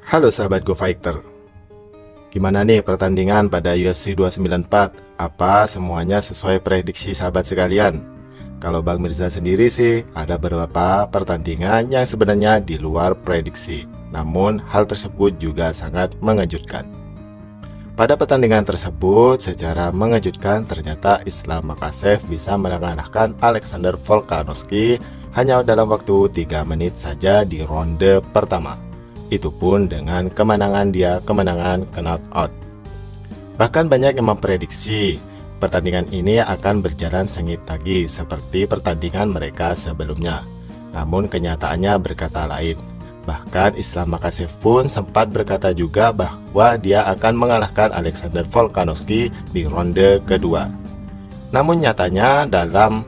Halo sahabat Go Fighter, gimana nih pertandingan pada UFC 294? Apa semuanya sesuai prediksi sahabat sekalian? Kalau Bang Mirza sendiri sih, ada beberapa pertandingan yang sebenarnya di luar prediksi. Namun hal tersebut juga sangat mengejutkan. Pada pertandingan tersebut, secara mengejutkan ternyata Islam Makhachev bisa mengalahkan Alexander Volkanovski hanya dalam waktu 3 menit saja di ronde pertama. Itu pun dengan kemenangan knockout. Bahkan banyak yang memprediksi pertandingan ini akan berjalan sengit lagi seperti pertandingan mereka sebelumnya. Namun kenyataannya berkata lain. Bahkan Islam Makhachev pun sempat berkata juga bahwa dia akan mengalahkan Alexander Volkanovski di ronde kedua. Namun nyatanya dalam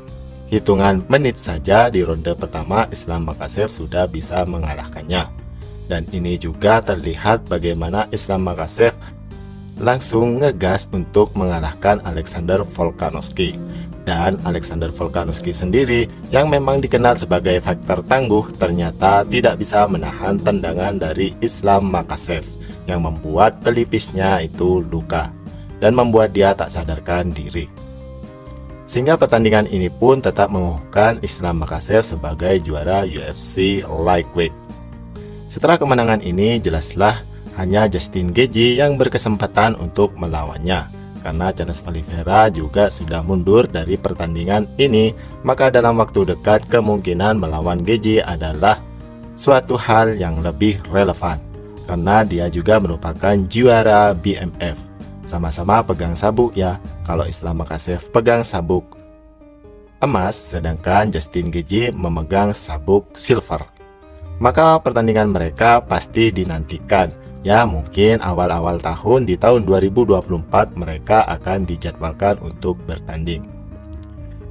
hitungan menit saja di ronde pertama Islam Makhachev sudah bisa mengalahkannya. Dan ini juga terlihat bagaimana Islam Makhachev langsung ngegas untuk mengalahkan Alexander Volkanovski. Dan Alexander Volkanovski sendiri yang memang dikenal sebagai fighter tangguh ternyata tidak bisa menahan tendangan dari Islam Makhachev yang membuat pelipisnya itu luka dan membuat dia tak sadarkan diri. Sehingga pertandingan ini pun tetap mengukuhkan Islam Makhachev sebagai juara UFC Lightweight. Setelah kemenangan ini, jelaslah hanya Justin Gaethje yang berkesempatan untuk melawannya. Karena Charles Oliveira juga sudah mundur dari pertandingan ini, maka dalam waktu dekat kemungkinan melawan Gaethje adalah suatu hal yang lebih relevan. Karena dia juga merupakan juara BMF. Sama-sama pegang sabuk ya, kalau Islam Makhachev pegang sabuk emas, sedangkan Justin Gaethje memegang sabuk silver. Maka pertandingan mereka pasti dinantikan. Ya mungkin awal-awal tahun di tahun 2024 mereka akan dijadwalkan untuk bertanding.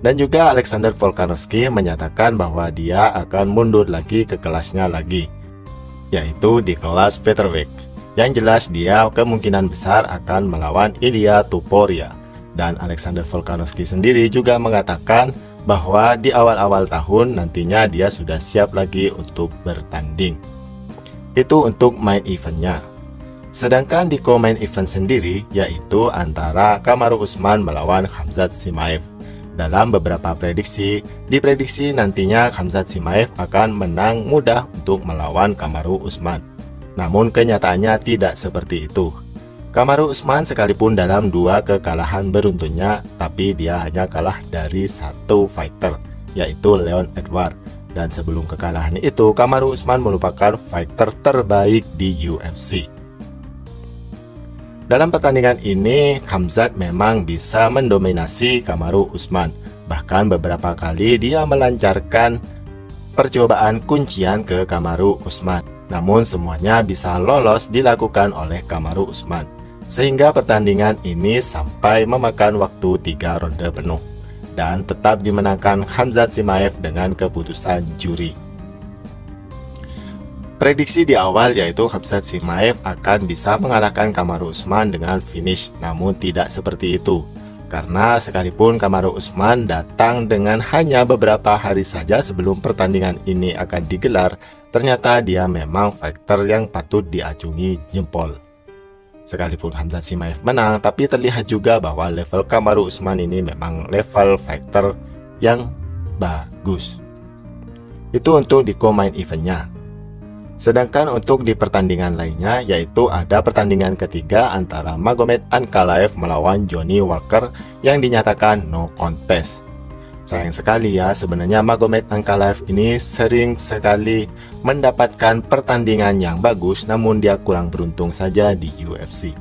Dan juga Alexander Volkanovski menyatakan bahwa dia akan mundur lagi ke kelasnya lagi, yaitu di kelas featherweight. Yang jelas dia kemungkinan besar akan melawan Ilia Topuria. Dan Alexander Volkanovski sendiri juga mengatakan bahwa di awal-awal tahun nantinya dia sudah siap lagi untuk bertanding. Itu untuk main eventnya. Sedangkan di co-main event sendiri yaitu antara Kamaru Usman melawan Khamzat Chimaev. Dalam beberapa prediksi, diprediksi nantinya Khamzat Chimaev akan menang mudah untuk melawan Kamaru Usman. Namun kenyataannya tidak seperti itu. Kamaru Usman sekalipun dalam 2 kekalahan beruntunnya, tapi dia hanya kalah dari 1 fighter, yaitu Leon Edwards. Dan sebelum kekalahan itu, Kamaru Usman merupakan fighter terbaik di UFC. Dalam pertandingan ini, Khamzat memang bisa mendominasi Kamaru Usman. Bahkan beberapa kali dia melancarkan percobaan kuncian ke Kamaru Usman. Namun semuanya bisa lolos dilakukan oleh Kamaru Usman. Sehingga pertandingan ini sampai memakan waktu 3 ronde penuh dan tetap dimenangkan Khamzat Chimaev dengan keputusan juri. Prediksi di awal yaitu Khamzat Chimaev akan bisa mengalahkan Kamaru Usman dengan finish, namun tidak seperti itu. Karena sekalipun Kamaru Usman datang dengan hanya beberapa hari saja sebelum pertandingan ini akan digelar, ternyata dia memang fighter yang patut diacungi jempol. Sekalipun Khamzat Chimaev menang, tapi terlihat juga bahwa level Kamaru Usman ini memang level fighter yang bagus. Itu untuk di co-main eventnya. Sedangkan untuk di pertandingan lainnya, yaitu ada pertandingan ketiga antara Magomed Ankalaev melawan Johnny Walker yang dinyatakan no contest. Sayang sekali ya, sebenarnya Magomed Ankalaev ini sering sekali mendapatkan pertandingan yang bagus, namun dia kurang beruntung saja di UFC.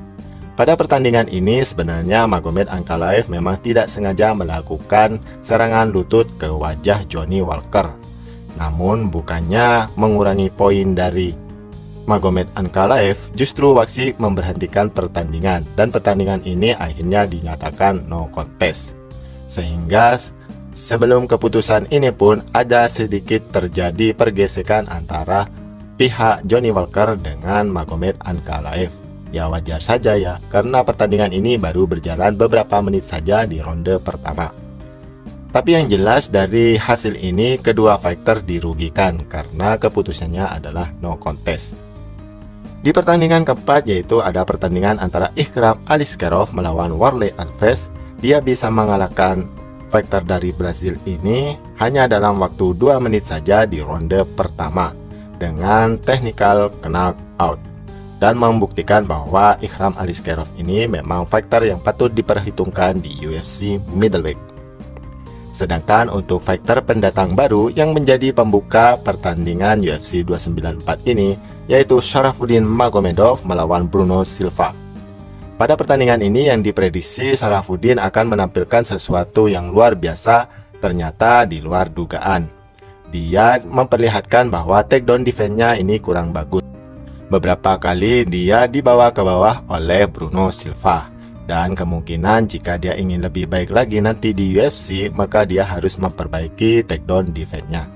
Pada pertandingan ini sebenarnya Magomed Ankalaev memang tidak sengaja melakukan serangan lutut ke wajah Johnny Walker. Namun bukannya mengurangi poin dari Magomed Ankalaev, justru wasit memberhentikan pertandingan dan pertandingan ini akhirnya dinyatakan no contest. Sehingga sebelum keputusan ini pun ada sedikit terjadi pergesekan antara pihak Johnny Walker dengan Magomed Ankalaev. Ya wajar saja ya, karena pertandingan ini baru berjalan beberapa menit saja di ronde pertama. Tapi yang jelas dari hasil ini kedua fighter dirugikan karena keputusannya adalah no contest. Di pertandingan keempat, yaitu ada pertandingan antara Ikram Aliskerov melawan Warlley Alves, dia bisa mengalahkan fighter dari Brazil ini hanya dalam waktu 2 menit saja di ronde pertama dengan technical knockout, dan membuktikan bahwa Ikram Aliskerov ini memang fighter yang patut diperhitungkan di UFC middleweight. Sedangkan untuk fighter pendatang baru yang menjadi pembuka pertandingan UFC 294 ini, yaitu Sharafudin Magomedov melawan Bruno Silva. Pada pertandingan ini yang diprediksi Sharafudin akan menampilkan sesuatu yang luar biasa, ternyata di luar dugaan. Dia memperlihatkan bahwa takedown defense-nya ini kurang bagus. Beberapa kali dia dibawa ke bawah oleh Bruno Silva. Dan kemungkinan jika dia ingin lebih baik lagi nanti di UFC, maka dia harus memperbaiki takedown defense-nya.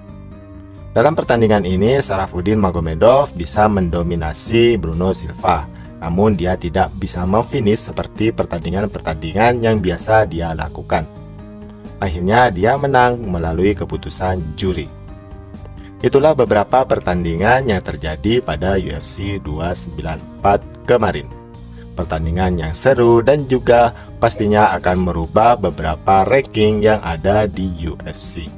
Dalam pertandingan ini, Sharafudin Magomedov bisa mendominasi Bruno Silva, namun dia tidak bisa memfinish seperti pertandingan-pertandingan yang biasa dia lakukan. Akhirnya dia menang melalui keputusan juri. Itulah beberapa pertandingan yang terjadi pada UFC 294 kemarin. Pertandingan yang seru dan juga pastinya akan merubah beberapa ranking yang ada di UFC.